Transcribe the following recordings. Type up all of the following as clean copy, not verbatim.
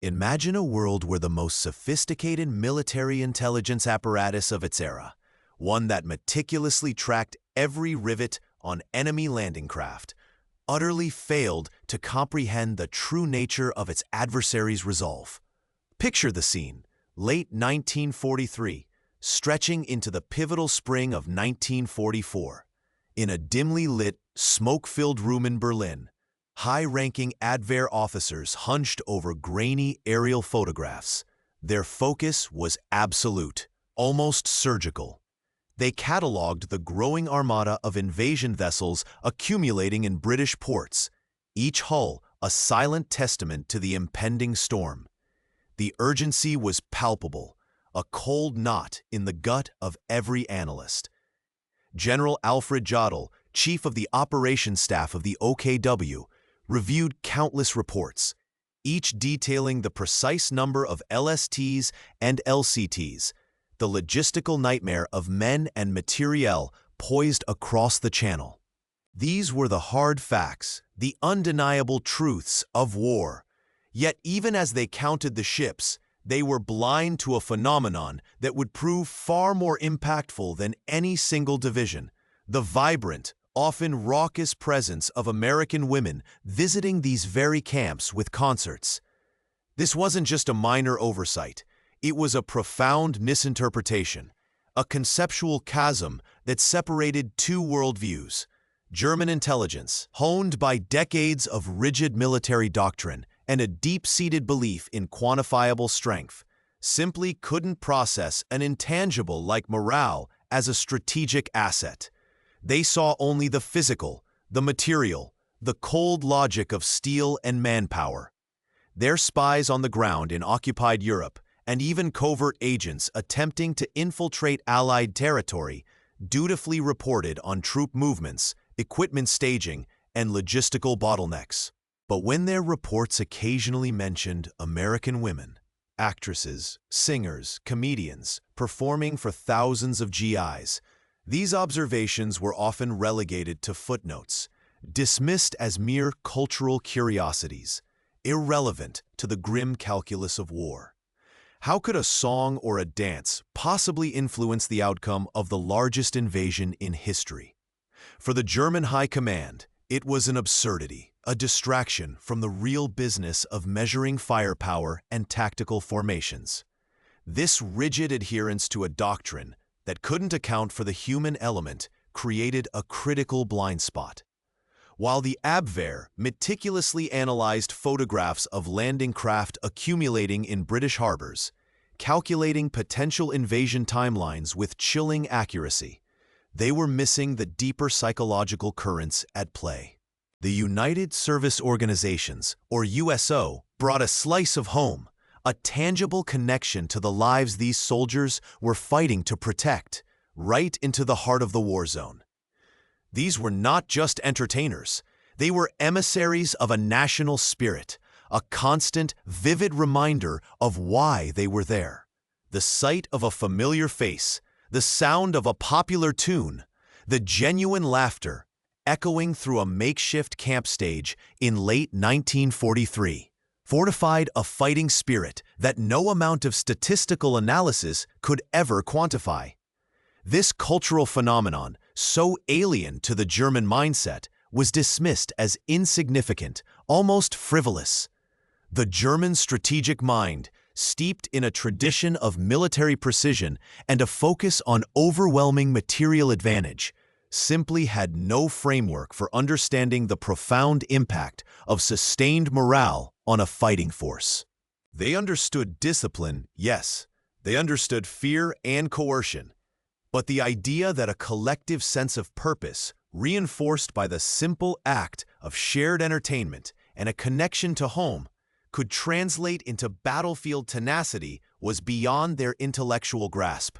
Imagine a world where the most sophisticated military intelligence apparatus of its era, one that meticulously tracked every rivet on enemy landing craft, utterly failed to comprehend the true nature of its adversary's resolve. Picture the scene, late 1943, stretching into the pivotal spring of 1944. In a dimly lit, smoke-filled room in Berlin, high-ranking Abwehr officers hunched over grainy aerial photographs. Their focus was absolute, almost surgical. They catalogued the growing armada of invasion vessels accumulating in British ports, each hull a silent testament to the impending storm. The urgency was palpable, a cold knot in the gut of every analyst. General Alfred Jodl, chief of the operations staff of the OKW, reviewed countless reports, each detailing the precise number of LSTs and LCTs, the logistical nightmare of men and materiel poised across the channel. These were the hard facts, the undeniable truths of war. Yet even as they counted the ships, they were blind to a phenomenon that would prove far more impactful than any single division: the vibrant, often raucous presence of American women visiting these very camps with concerts. This wasn't just a minor oversight. It was a profound misinterpretation, a conceptual chasm that separated two worldviews. German intelligence, honed by decades of rigid military doctrine and a deep-seated belief in quantifiable strength, simply couldn't process an intangible like morale as a strategic asset. They saw only the physical, the material, the cold logic of steel and manpower. Their spies on the ground in occupied Europe, and even covert agents attempting to infiltrate Allied territory, dutifully reported on troop movements, equipment staging, and logistical bottlenecks. But when their reports occasionally mentioned American women, actresses, singers, comedians, performing for thousands of GIs, these observations were often relegated to footnotes, dismissed as mere cultural curiosities, irrelevant to the grim calculus of war. How could a song or a dance possibly influence the outcome of the largest invasion in history? For the German High Command, it was an absurdity, a distraction from the real business of measuring firepower and tactical formations. This rigid adherence to a doctrine that couldn't account for the human element created a critical blind spot. While the Abwehr meticulously analyzed photographs of landing craft accumulating in British harbors, calculating potential invasion timelines with chilling accuracy, they were missing the deeper psychological currents at play. The United Service Organizations, or USO, brought a slice of home, a tangible connection to the lives these soldiers were fighting to protect, right into the heart of the war zone. These were not just entertainers. They were emissaries of a national spirit, a constant, vivid reminder of why they were there. The sight of a familiar face, the sound of a popular tune, the genuine laughter echoing through a makeshift camp stage in late 1943, fortified a fighting spirit that no amount of statistical analysis could ever quantify. This cultural phenomenon, so alien to the German mindset, was dismissed as insignificant, almost frivolous. The German strategic mind, steeped in a tradition of military precision and a focus on overwhelming material advantage, simply had no framework for understanding the profound impact of sustained morale on a fighting force. They understood discipline, yes. They understood fear and coercion. But the idea that a collective sense of purpose, reinforced by the simple act of shared entertainment and a connection to home, could translate into battlefield tenacity was beyond their intellectual grasp.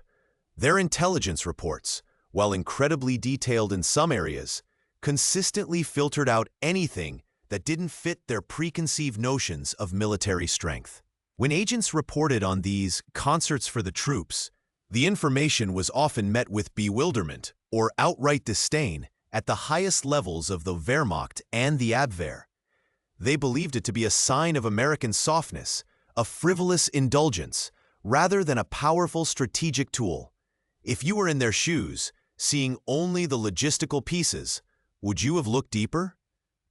Their intelligence reports, while incredibly detailed in some areas, consistently filtered out anything that didn't fit their preconceived notions of military strength. When agents reported on these concerts for the troops, the information was often met with bewilderment or outright disdain at the highest levels of the Wehrmacht and the Abwehr. They believed it to be a sign of American softness, a frivolous indulgence, rather than a powerful strategic tool. If you were in their shoes, seeing only the logistical pieces, would you have looked deeper?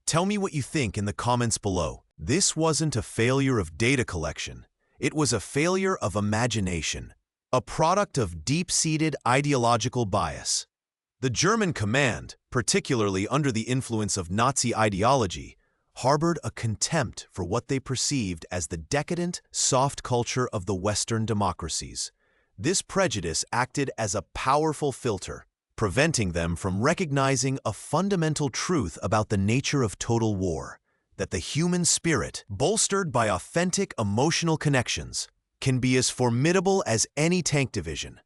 Tell me what you think in the comments below. This wasn't a failure of data collection. It was a failure of imagination, a product of deep-seated ideological bias. The German command, particularly under the influence of Nazi ideology, harbored a contempt for what they perceived as the decadent, soft culture of the Western democracies. This prejudice acted as a powerful filter, preventing them from recognizing a fundamental truth about the nature of total war, that the human spirit, bolstered by authentic emotional connections, can be as formidable as any tank division.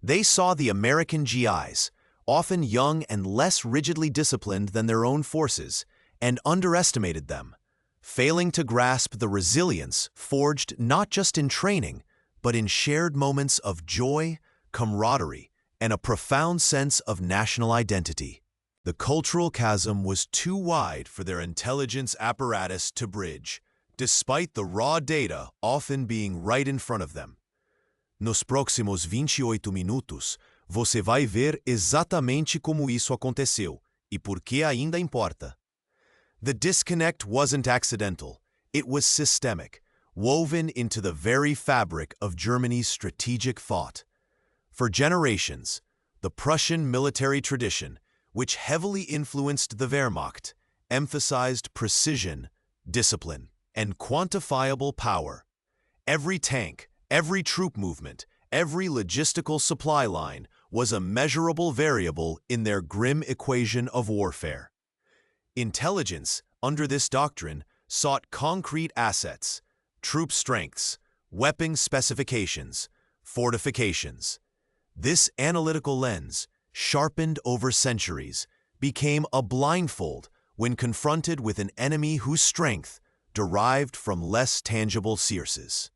They saw the American GIs, often young and less rigidly disciplined than their own forces, and underestimated them, failing to grasp the resilience forged not just in training, but in shared moments of joy, camaraderie, and a profound sense of national identity. The cultural chasm was too wide for their intelligence apparatus to bridge, despite the raw data often being right in front of them. Nos próximos 28 minutos, você vai ver exatamente como isso aconteceu e por que ainda importa. The disconnect wasn't accidental. It was systemic, woven into the very fabric of Germany's strategic thought. For generations, the Prussian military tradition, which heavily influenced the Wehrmacht, emphasized precision, discipline, and quantifiable power. Every tank, every troop movement, every logistical supply line was a measurable variable in their grim equation of warfare. Intelligence, under this doctrine, sought concrete assets, troop strengths, weapon specifications, fortifications. This analytical lens, sharpened over centuries, became a blindfold when confronted with an enemy whose strength derived from less tangible sources.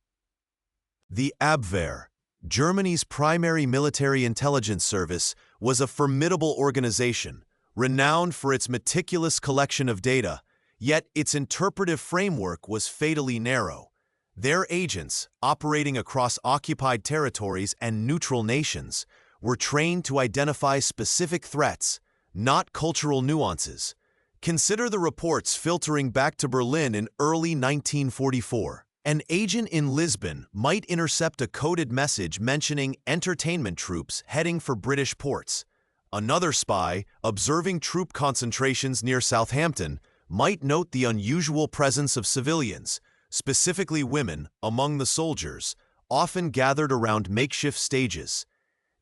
The Abwehr, Germany's primary military intelligence service, was a formidable organization, renowned for its meticulous collection of data, yet its interpretive framework was fatally narrow. Their agents, operating across occupied territories and neutral nations, were trained to identify specific threats, not cultural nuances. Consider the reports filtering back to Berlin in early 1944. An agent in Lisbon might intercept a coded message mentioning entertainment troops heading for British ports. Another spy, observing troop concentrations near Southampton, might note the unusual presence of civilians, specifically women, among the soldiers, often gathered around makeshift stages.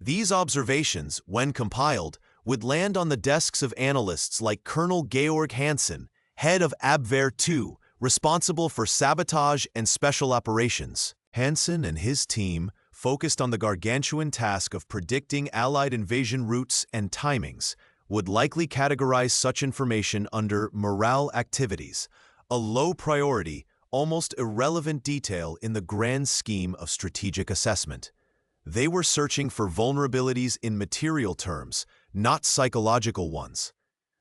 These observations, when compiled, would land on the desks of analysts like Colonel Georg Hansen, head of Abwehr II, responsible for sabotage and special operations. Hansen and his team focused on the gargantuan task of predicting Allied invasion routes and timings, would likely categorize such information under morale activities, a low priority, almost irrelevant detail in the grand scheme of strategic assessment. They were searching for vulnerabilities in material terms, not psychological ones.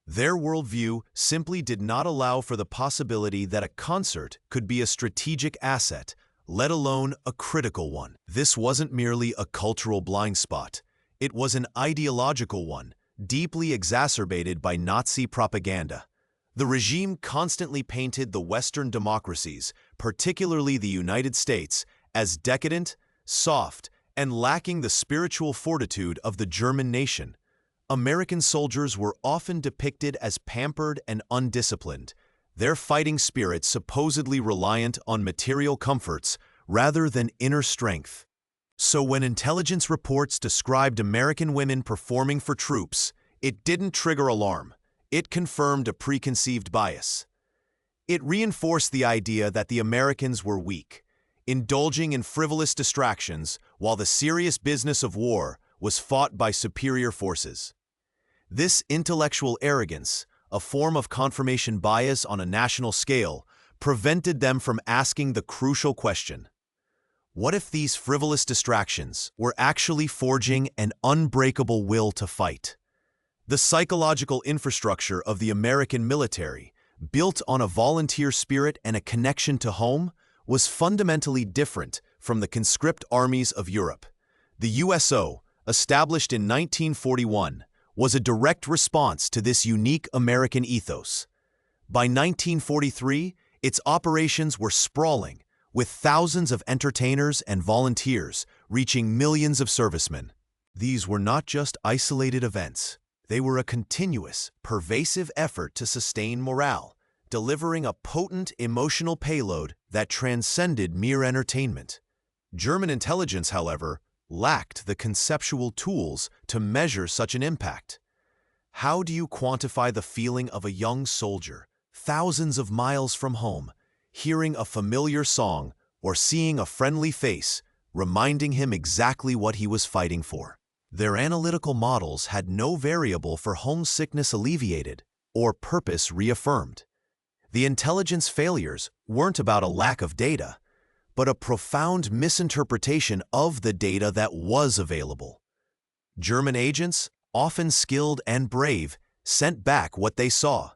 Their worldview simply did not allow for the possibility that a concert could be a strategic asset, let alone a critical one. This wasn't merely a cultural blind spot. It was an ideological one, deeply exacerbated by Nazi propaganda. The regime constantly painted the Western democracies, particularly the United States, as decadent, soft, and lacking the spiritual fortitude of the German nation. American soldiers were often depicted as pampered and undisciplined, their fighting spirit supposedly reliant on material comforts rather than inner strength. So when intelligence reports described American women performing for troops, it didn't trigger alarm. It confirmed a preconceived bias. It reinforced the idea that the Americans were weak, indulging in frivolous distractions while the serious business of war was fought by superior forces. This intellectual arrogance, a form of confirmation bias on a national scale, prevented them from asking the crucial question: what if these frivolous distractions were actually forging an unbreakable will to fight? The psychological infrastructure of the American military, built on a volunteer spirit and a connection to home, was fundamentally different from the conscript armies of Europe. The USO, established in 1941, was a direct response to this unique American ethos. By 1943, its operations were sprawling, with thousands of entertainers and volunteers reaching millions of servicemen. These were not just isolated events. They were a continuous, pervasive effort to sustain morale, delivering a potent emotional payload that transcended mere entertainment. German intelligence, however, lacked the conceptual tools to measure such an impact. How do you quantify the feeling of a young soldier, thousands of miles from home, hearing a familiar song or seeing a friendly face, reminding him exactly what he was fighting for? Their analytical models had no variable for homesickness alleviated or purpose reaffirmed. The intelligence failures weren't about a lack of data, but a profound misinterpretation of the data that was available. German agents, often skilled and brave, sent back what they saw.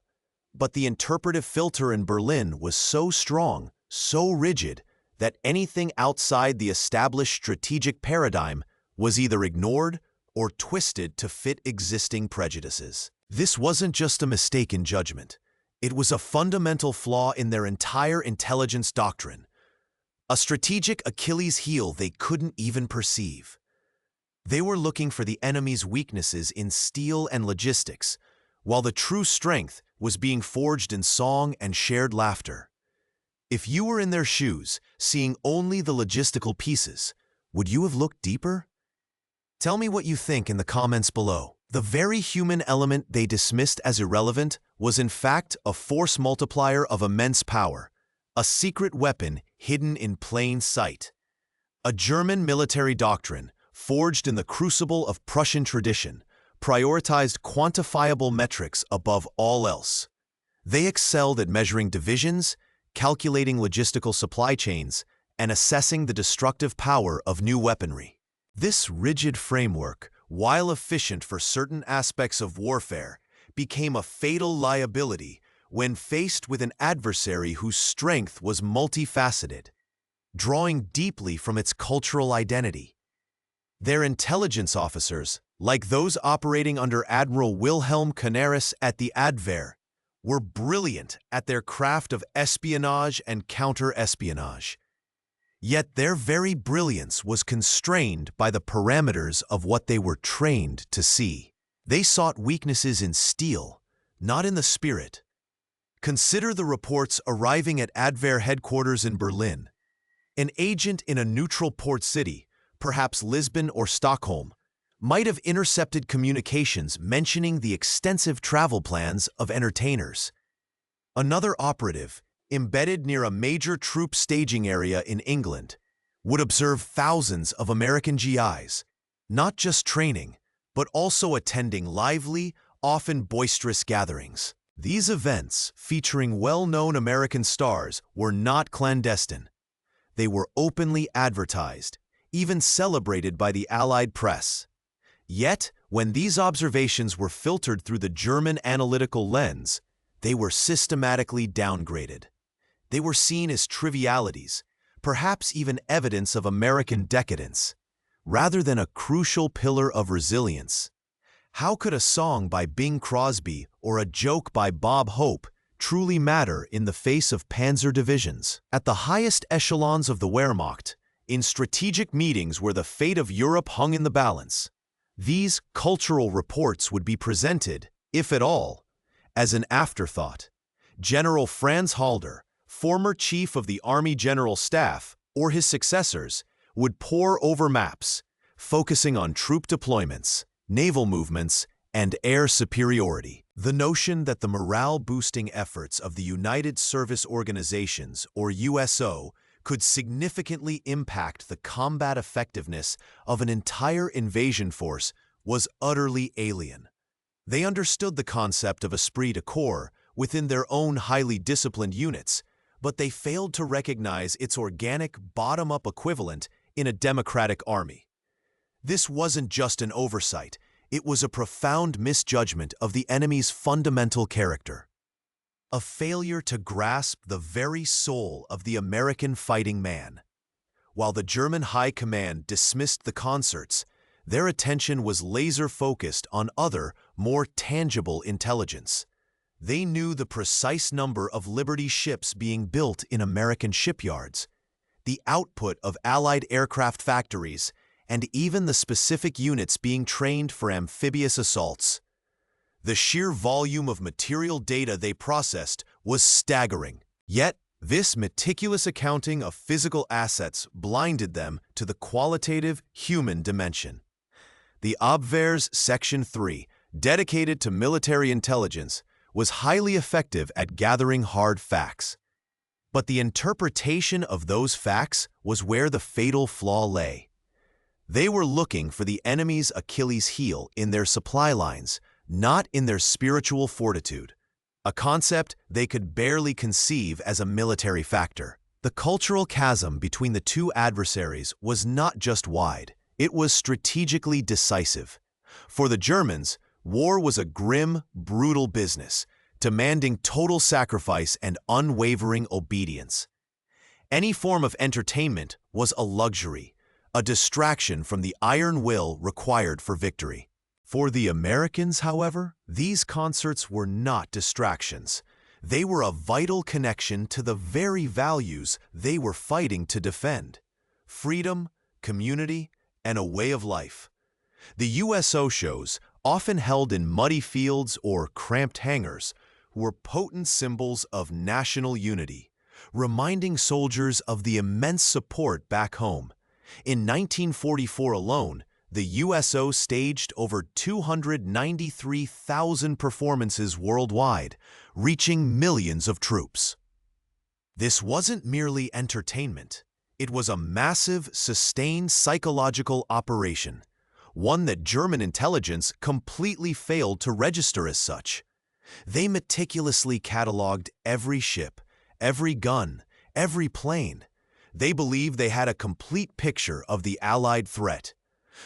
But the interpretive filter in Berlin was so strong, so rigid, that anything outside the established strategic paradigm was either ignored or twisted to fit existing prejudices. This wasn't just a mistake in judgment. It was a fundamental flaw in their entire intelligence doctrine, a strategic Achilles heel they couldn't even perceive. They were looking for the enemy's weaknesses in steel and logistics, while the true strength was being forged in song and shared laughter. If you were in their shoes, seeing only the logistical pieces, would you have looked deeper? Tell me what you think in the comments below. The very human element they dismissed as irrelevant was in fact a force multiplier of immense power, a secret weapon hidden in plain sight. A German military doctrine, forged in the crucible of Prussian tradition, prioritized quantifiable metrics above all else. They excelled at measuring divisions, calculating logistical supply chains, and assessing the destructive power of new weaponry. This rigid framework, while efficient for certain aspects of warfare, became a fatal liability when faced with an adversary whose strength was multifaceted, drawing deeply from its cultural identity. Their intelligence officers, like those operating under Admiral Wilhelm Canaris at the Abwehr, were brilliant at their craft of espionage and counter-espionage. Yet their very brilliance was constrained by the parameters of what they were trained to see. They sought weaknesses in steel, not in the spirit. Consider the reports arriving at Abwehr headquarters in Berlin. An agent in a neutral port city, perhaps Lisbon or Stockholm, might have intercepted communications mentioning the extensive travel plans of entertainers. Another operative, embedded near a major troop staging area in England, would observe thousands of American GIs, not just training, but also attending lively, often boisterous gatherings. These events, featuring well-known American stars, were not clandestine. They were openly advertised, even celebrated by the Allied press. Yet, when these observations were filtered through the German analytical lens, they were systematically downgraded. They were seen as trivialities, perhaps even evidence of American decadence, rather than a crucial pillar of resilience. How could a song by Bing Crosby or a joke by Bob Hope truly matter in the face of panzer divisions? At the highest echelons of the Wehrmacht, in strategic meetings where the fate of Europe hung in the balance, these cultural reports would be presented, if at all, as an afterthought. General Franz Halder, former chief of the Army General Staff, or his successors, would pore over maps, focusing on troop deployments, naval movements, and air superiority. The notion that the morale-boosting efforts of the United Service Organizations, or USO, could significantly impact the combat effectiveness of an entire invasion force was utterly alien. They understood the concept of esprit de corps within their own highly disciplined units, but they failed to recognize its organic bottom-up equivalent in a democratic army. This wasn't just an oversight, it was a profound misjudgment of the enemy's fundamental character. a failure to grasp the very soul of the American fighting man. While the German High Command dismissed the concerts, their attention was laser-focused on other, more tangible intelligence. They knew the precise number of Liberty ships being built in American shipyards, the output of Allied aircraft factories, and even the specific units being trained for amphibious assaults. The sheer volume of material data they processed was staggering. Yet, this meticulous accounting of physical assets blinded them to the qualitative human dimension. The Abwehr's Section 3, dedicated to military intelligence, was highly effective at gathering hard facts. But the interpretation of those facts was where the fatal flaw lay. They were looking for the enemy's Achilles heel in their supply lines, not in their spiritual fortitude, a concept they could barely conceive as a military factor. The cultural chasm between the two adversaries was not just wide, it was strategically decisive. For the Germans, war was a grim, brutal business, demanding total sacrifice and unwavering obedience. Any form of entertainment was a luxury, a distraction from the iron will required for victory. For the Americans, however, these concerts were not distractions. They were a vital connection to the very values they were fighting to defend: freedom, community, and a way of life. The USO shows, often held in muddy fields or cramped hangars, were potent symbols of national unity, reminding soldiers of the immense support back home. In 1944 alone, the USO staged over 293,000 performances worldwide, reaching millions of troops. This wasn't merely entertainment. It was a massive, sustained psychological operation, one that German intelligence completely failed to register as such. They meticulously cataloged every ship, every gun, every plane. They believed they had a complete picture of the Allied threat.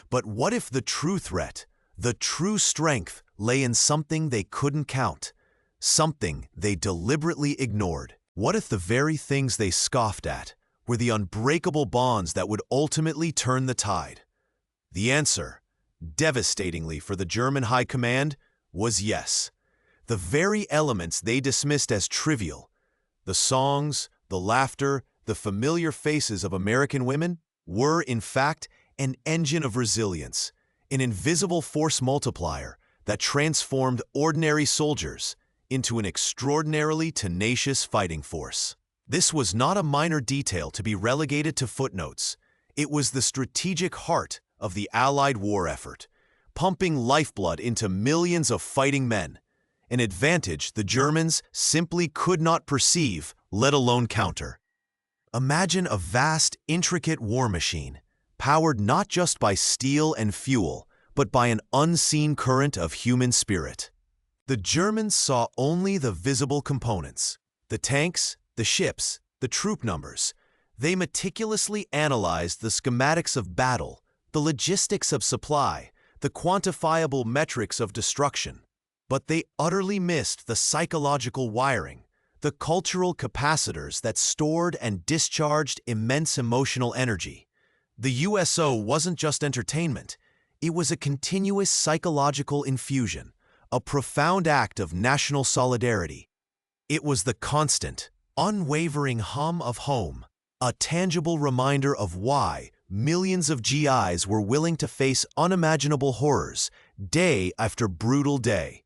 But what if the true threat, the true strength, lay in something they couldn't count, something they deliberately ignored? What if the very things they scoffed at were the unbreakable bonds that would ultimately turn the tide? The answer, devastatingly for the German High Command, was yes. The very elements they dismissed as trivial, the songs, the laughter, the familiar faces of American women, were, in fact, an engine of resilience, an invisible force multiplier that transformed ordinary soldiers into an extraordinarily tenacious fighting force. This was not a minor detail to be relegated to footnotes. It was the strategic heart of the Allied war effort, pumping lifeblood into millions of fighting men, an advantage the Germans simply could not perceive, let alone counter. Imagine a vast, intricate war machine, powered not just by steel and fuel, but by an unseen current of human spirit. The Germans saw only the visible components: the tanks, the ships, the troop numbers. They meticulously analyzed the schematics of battle, the logistics of supply, the quantifiable metrics of destruction. But they utterly missed the psychological wiring, the cultural capacitors that stored and discharged immense emotional energy. The USO wasn't just entertainment. It was a continuous psychological infusion, a profound act of national solidarity. It was the constant, unwavering hum of home, a tangible reminder of why millions of GIs were willing to face unimaginable horrors day after brutal day.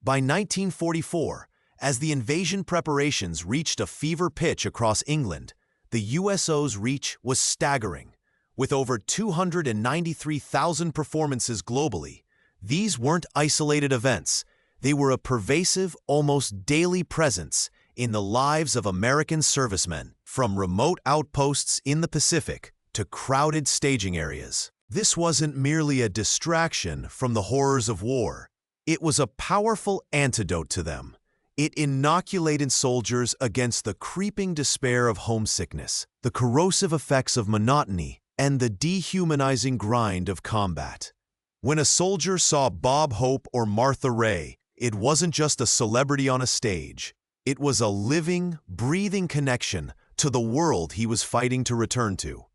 By 1944, as the invasion preparations reached a fever pitch across England, the USO's reach was staggering. With over 293,000 performances globally, these weren't isolated events. They were a pervasive, almost daily presence in the lives of American servicemen, from remote outposts in the Pacific to crowded staging areas. This wasn't merely a distraction from the horrors of war. It was a powerful antidote to them. It inoculated soldiers against the creeping despair of homesickness, the corrosive effects of monotony, and the dehumanizing grind of combat. When a soldier saw Bob Hope or Martha Ray, it wasn't just a celebrity on a stage. It was a living, breathing connection to the world he was fighting to return to.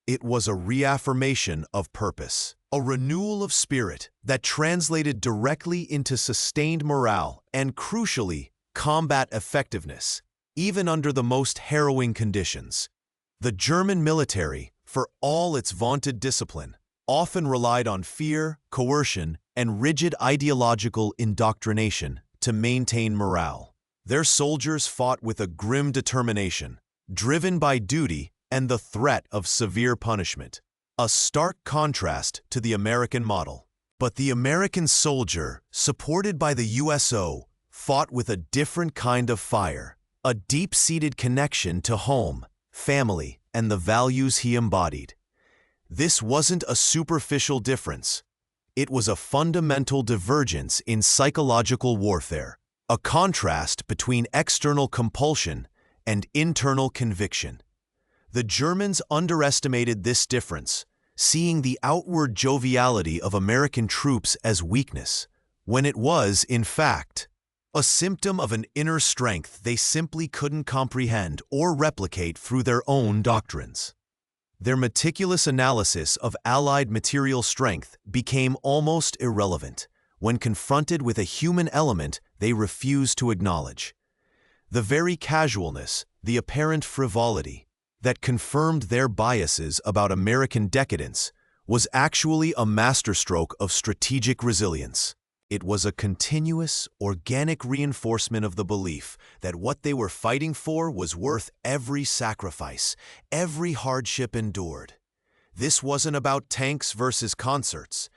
It was a reaffirmation of purpose, a renewal of spirit that translated directly into sustained morale and, crucially, combat effectiveness, even under the most harrowing conditions. The German military, for all its vaunted discipline, often relied on fear, coercion, and rigid ideological indoctrination to maintain morale. Their soldiers fought with a grim determination, driven by duty and the threat of severe punishment, a stark contrast to the American model. But the American soldier, supported by the USO, fought with a different kind of fire, a deep-seated connection to home, family, and the values he embodied. This wasn't a superficial difference. It was a fundamental divergence in psychological warfare, a contrast between external compulsion and internal conviction. The Germans underestimated this difference, seeing the outward joviality of American troops as weakness, when it was, in fact, a symptom of an inner strength they simply couldn't comprehend or replicate through their own doctrines. Their meticulous analysis of Allied material strength became almost irrelevant when confronted with a human element they refused to acknowledge. The very casualness, the apparent frivolity, that confirmed their biases about American decadence was actually a masterstroke of strategic resilience. It was a continuous, organic reinforcement of the belief that what they were fighting for was worth every sacrifice, every hardship endured. This wasn't about tanks versus concerts.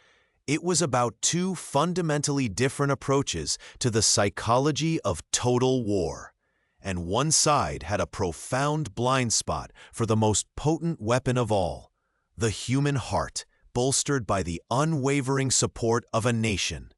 It was about two fundamentally different approaches to the psychology of total war. And one side had a profound blind spot for the most potent weapon of all, the human heart, bolstered by the unwavering support of a nation.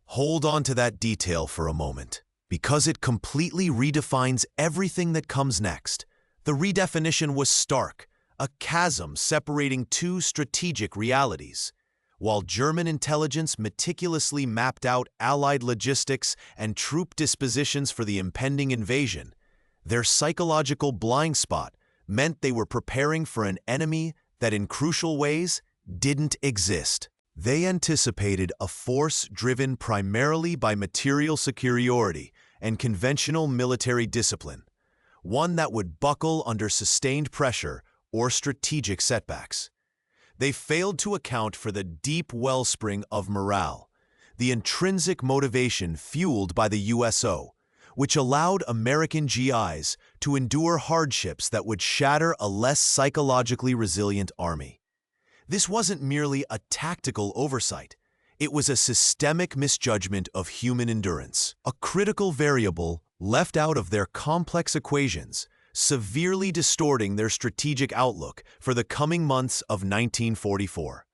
Hold on to that detail for a moment, because it completely redefines everything that comes next. The redefinition was stark, a chasm separating two strategic realities. While German intelligence meticulously mapped out Allied logistics and troop dispositions for the impending invasion, their psychological blind spot meant they were preparing for an enemy that in crucial ways didn't exist. They anticipated a force driven primarily by material superiority and conventional military discipline, one that would buckle under sustained pressure or strategic setbacks. They failed to account for the deep wellspring of morale, the intrinsic motivation fueled by the USO, which allowed American GIs to endure hardships that would shatter a less psychologically resilient army. This wasn't merely a tactical oversight. It was a systemic misjudgment of human endurance, a critical variable left out of their complex equations, severely distorting their strategic outlook for the coming months of 1944.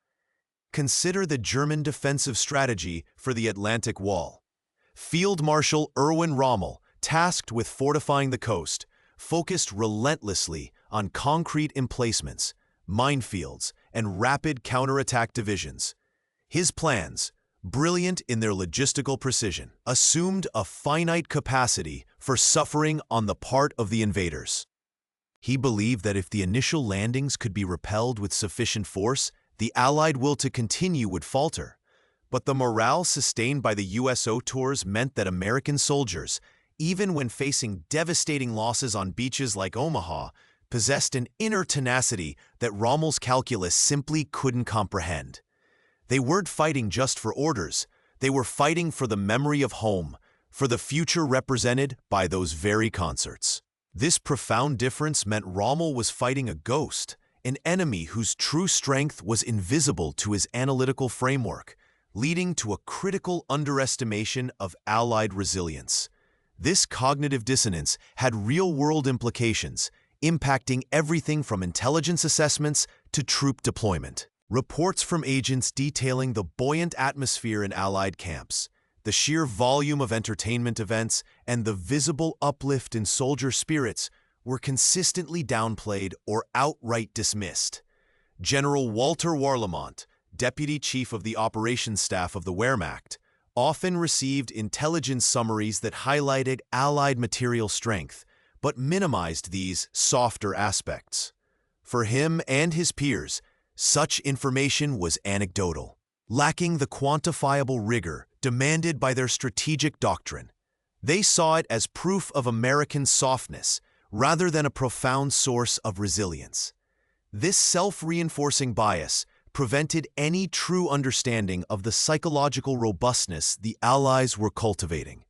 Consider the German defensive strategy for the Atlantic Wall. Field Marshal Erwin Rommel, tasked with fortifying the coast, focused relentlessly on concrete emplacements, minefields, and rapid counterattack divisions. His plans, brilliant in their logistical precision, assumed a finite capacity for suffering on the part of the invaders. He believed that if the initial landings could be repelled with sufficient force, the Allied will to continue would falter. But the morale sustained by the USO tours meant that American soldiers, even when facing devastating losses on beaches like Omaha, possessed an inner tenacity that Rommel's calculus simply couldn't comprehend. They weren't fighting just for orders. They were fighting for the memory of home, for the future represented by those very concerts. This profound difference meant Rommel was fighting a ghost, an enemy whose true strength was invisible to his analytical framework, leading to a critical underestimation of Allied resilience. This cognitive dissonance had real-world implications, impacting everything from intelligence assessments to troop deployment. Reports from agents detailing the buoyant atmosphere in Allied camps, the sheer volume of entertainment events, and the visible uplift in soldier spirits were consistently downplayed or outright dismissed. General Walter Warlimont, deputy chief of the operations staff of the Wehrmacht, often received intelligence summaries that highlighted Allied material strength, but minimized these softer aspects. For him and his peers, such information was anecdotal, lacking the quantifiable rigor demanded by their strategic doctrine. They saw it as proof of American softness rather than a profound source of resilience. This self-reinforcing bias prevented any true understanding of the psychological robustness the Allies were cultivating,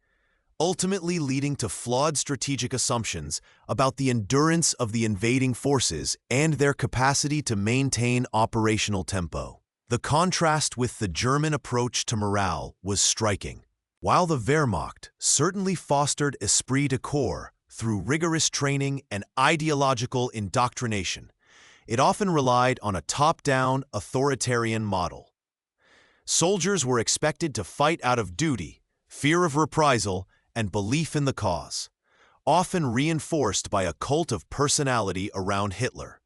ultimately leading to flawed strategic assumptions about the endurance of the invading forces and their capacity to maintain operational tempo. The contrast with the German approach to morale was striking. While the Wehrmacht certainly fostered esprit de corps through rigorous training and ideological indoctrination, it often relied on a top-down, authoritarian model. Soldiers were expected to fight out of duty, fear of reprisal, and belief in the cause, often reinforced by a cult of personality around Hitler.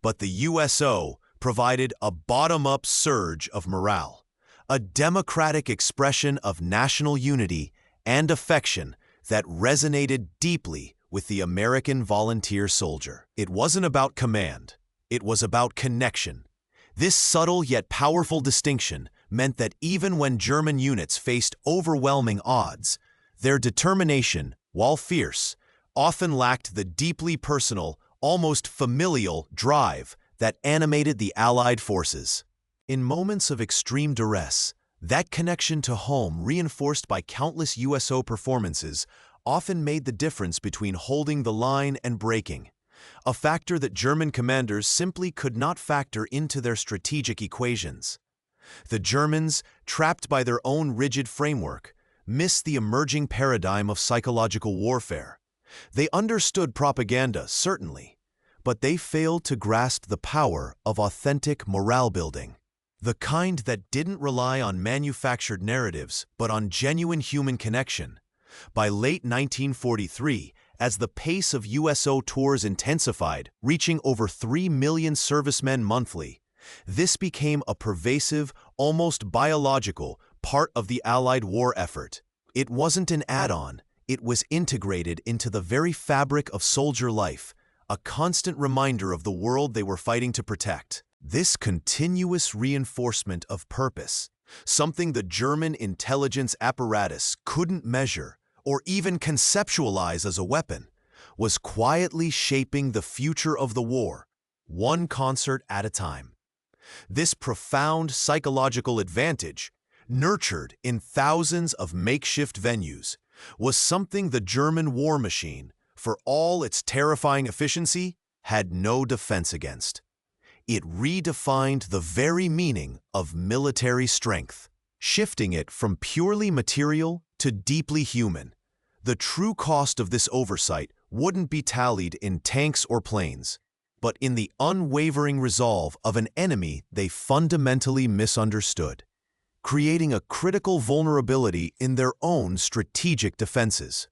But the USO provided a bottom-up surge of morale, a democratic expression of national unity and affection that resonated deeply with the American volunteer soldier. It wasn't about command, it was about connection. This subtle yet powerful distinction meant that even when German units faced overwhelming odds, their determination, while fierce, often lacked the deeply personal, almost familial drive that animated the Allied forces. In moments of extreme duress, that connection to home, reinforced by countless USO performances, often made the difference between holding the line and breaking, a factor that German commanders simply could not factor into their strategic equations. The Germans, trapped by their own rigid framework, missed the emerging paradigm of psychological warfare. They understood propaganda, certainly, but they failed to grasp the power of authentic morale building, the kind that didn't rely on manufactured narratives but on genuine human connection. By late 1943, as the pace of USO tours intensified, reaching over 3 million servicemen monthly, this became a pervasive, almost biological, part of the Allied war effort. It wasn't an add-on, it was integrated into the very fabric of soldier life, a constant reminder of the world they were fighting to protect. This continuous reinforcement of purpose, something the German intelligence apparatus couldn't measure or even conceptualize as a weapon, was quietly shaping the future of the war, one concert at a time. This profound psychological advantage, nurtured in thousands of makeshift venues, was something the German war machine, for all its terrifying efficiency, had no defense against. It redefined the very meaning of military strength, shifting it from purely material to deeply human. The true cost of this oversight wouldn't be tallied in tanks or planes, but in the unwavering resolve of an enemy they fundamentally misunderstood, creating a critical vulnerability in their own strategic defenses.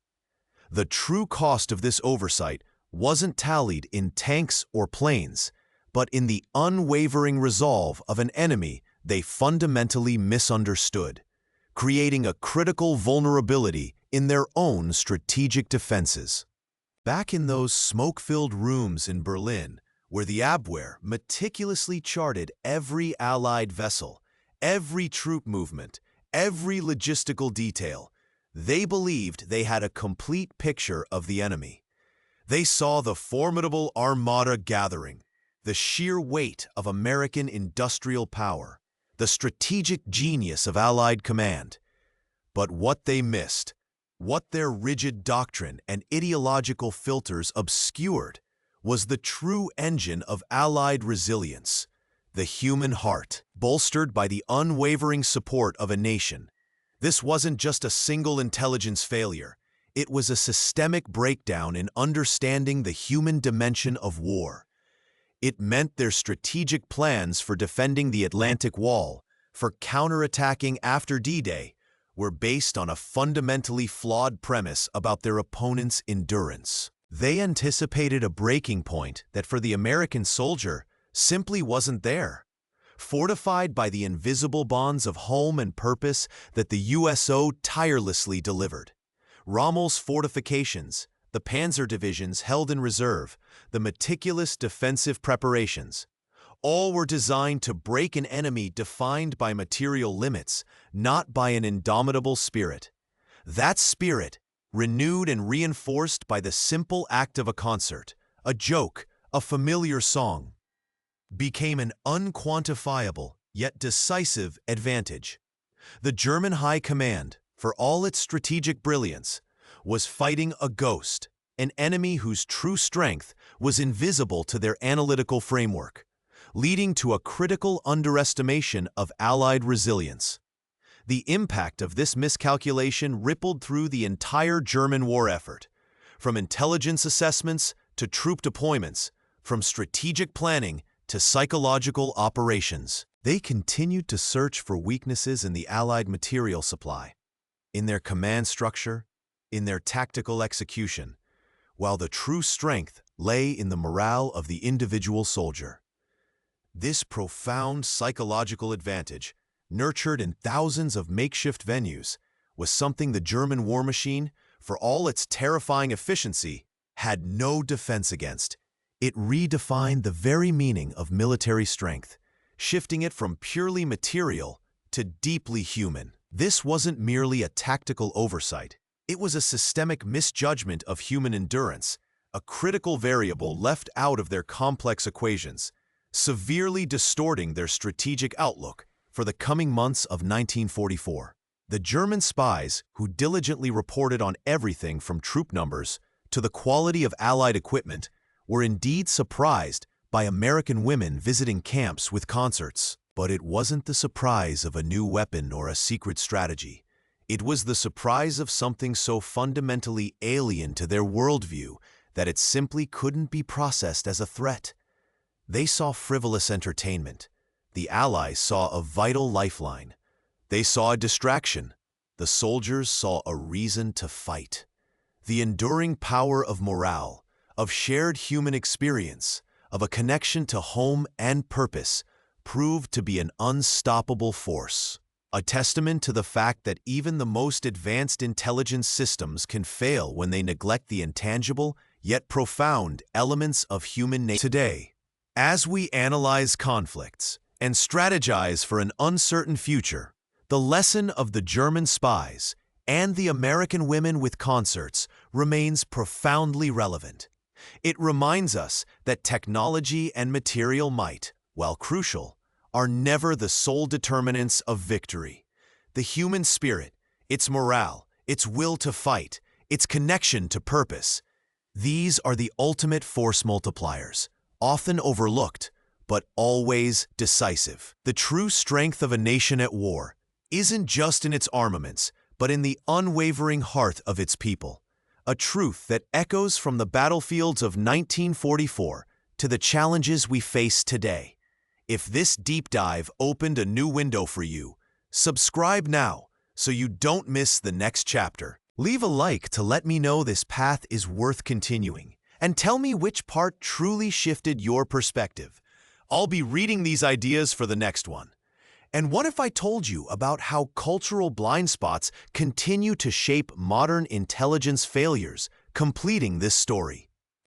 The true cost of this oversight wasn't tallied in tanks or planes, but in the unwavering resolve of an enemy they fundamentally misunderstood, creating a critical vulnerability in their own strategic defenses. Back in those smoke-filled rooms in Berlin, where the Abwehr meticulously charted every Allied vessel, every troop movement, every logistical detail, they believed they had a complete picture of the enemy. They saw the formidable armada gathering, the sheer weight of American industrial power, the strategic genius of Allied command. But what they missed, what their rigid doctrine and ideological filters obscured, was the true engine of Allied resilience, the human heart, bolstered by the unwavering support of a nation. This wasn't just a single intelligence failure. It was a systemic breakdown in understanding the human dimension of war. It meant their strategic plans for defending the Atlantic Wall, for counterattacking after D-Day, were based on a fundamentally flawed premise about their opponent's endurance. They anticipated a breaking point that for the American soldier simply wasn't there. fortified by the invisible bonds of home and purpose that the USO tirelessly delivered. Rommel's fortifications, the panzer divisions held in reserve, the meticulous defensive preparations, all were designed to break an enemy defined by material limits, not by an indomitable spirit. That spirit, renewed and reinforced by the simple act of a concert, a joke, a familiar song, became an unquantifiable yet decisive advantage. The German High Command, for all its strategic brilliance, was fighting a ghost, an enemy whose true strength was invisible to their analytical framework, leading to a critical underestimation of Allied resilience. The impact of this miscalculation rippled through the entire German war effort, from intelligence assessments to troop deployments, from strategic planning to psychological operations. They continued to search for weaknesses in the Allied material supply, in their command structure, in their tactical execution, while the true strength lay in the morale of the individual soldier. This profound psychological advantage, nurtured in thousands of makeshift venues, was something the German war machine, for all its terrifying efficiency, had no defense against. It redefined the very meaning of military strength, shifting it from purely material to deeply human. This wasn't merely a tactical oversight. It was a systemic misjudgment of human endurance, a critical variable left out of their complex equations, severely distorting their strategic outlook for the coming months of 1944. The German spies, who diligently reported on everything from troop numbers to the quality of Allied equipment, were indeed surprised by American women visiting camps with concerts. But it wasn't the surprise of a new weapon or a secret strategy. It was the surprise of something so fundamentally alien to their worldview that it simply couldn't be processed as a threat. They saw frivolous entertainment. The Allies saw a vital lifeline. They saw a distraction. The soldiers saw a reason to fight. The enduring power of morale, of shared human experience, of a connection to home and purpose, proved to be an unstoppable force. A testament to the fact that even the most advanced intelligence systems can fail when they neglect the intangible, yet profound elements of human nature. Today, as we analyze conflicts and strategize for an uncertain future, the lesson of the German spies and the American women with concerts remains profoundly relevant. It reminds us that technology and material might, while crucial, are never the sole determinants of victory. The human spirit, its morale, its will to fight, its connection to purpose, these are the ultimate force multipliers, often overlooked, but always decisive. The true strength of a nation at war isn't just in its armaments, but in the unwavering heart of its people, a truth that echoes from the battlefields of 1944 to the challenges we face today. If this deep dive opened a new window for you, subscribe now so you don't miss the next chapter. Leave a like to let me know this path is worth continuing, and tell me which part truly shifted your perspective. I'll be reading these ideas for the next one. And what if I told you about how cultural blind spots continue to shape modern intelligence failures, completing this story?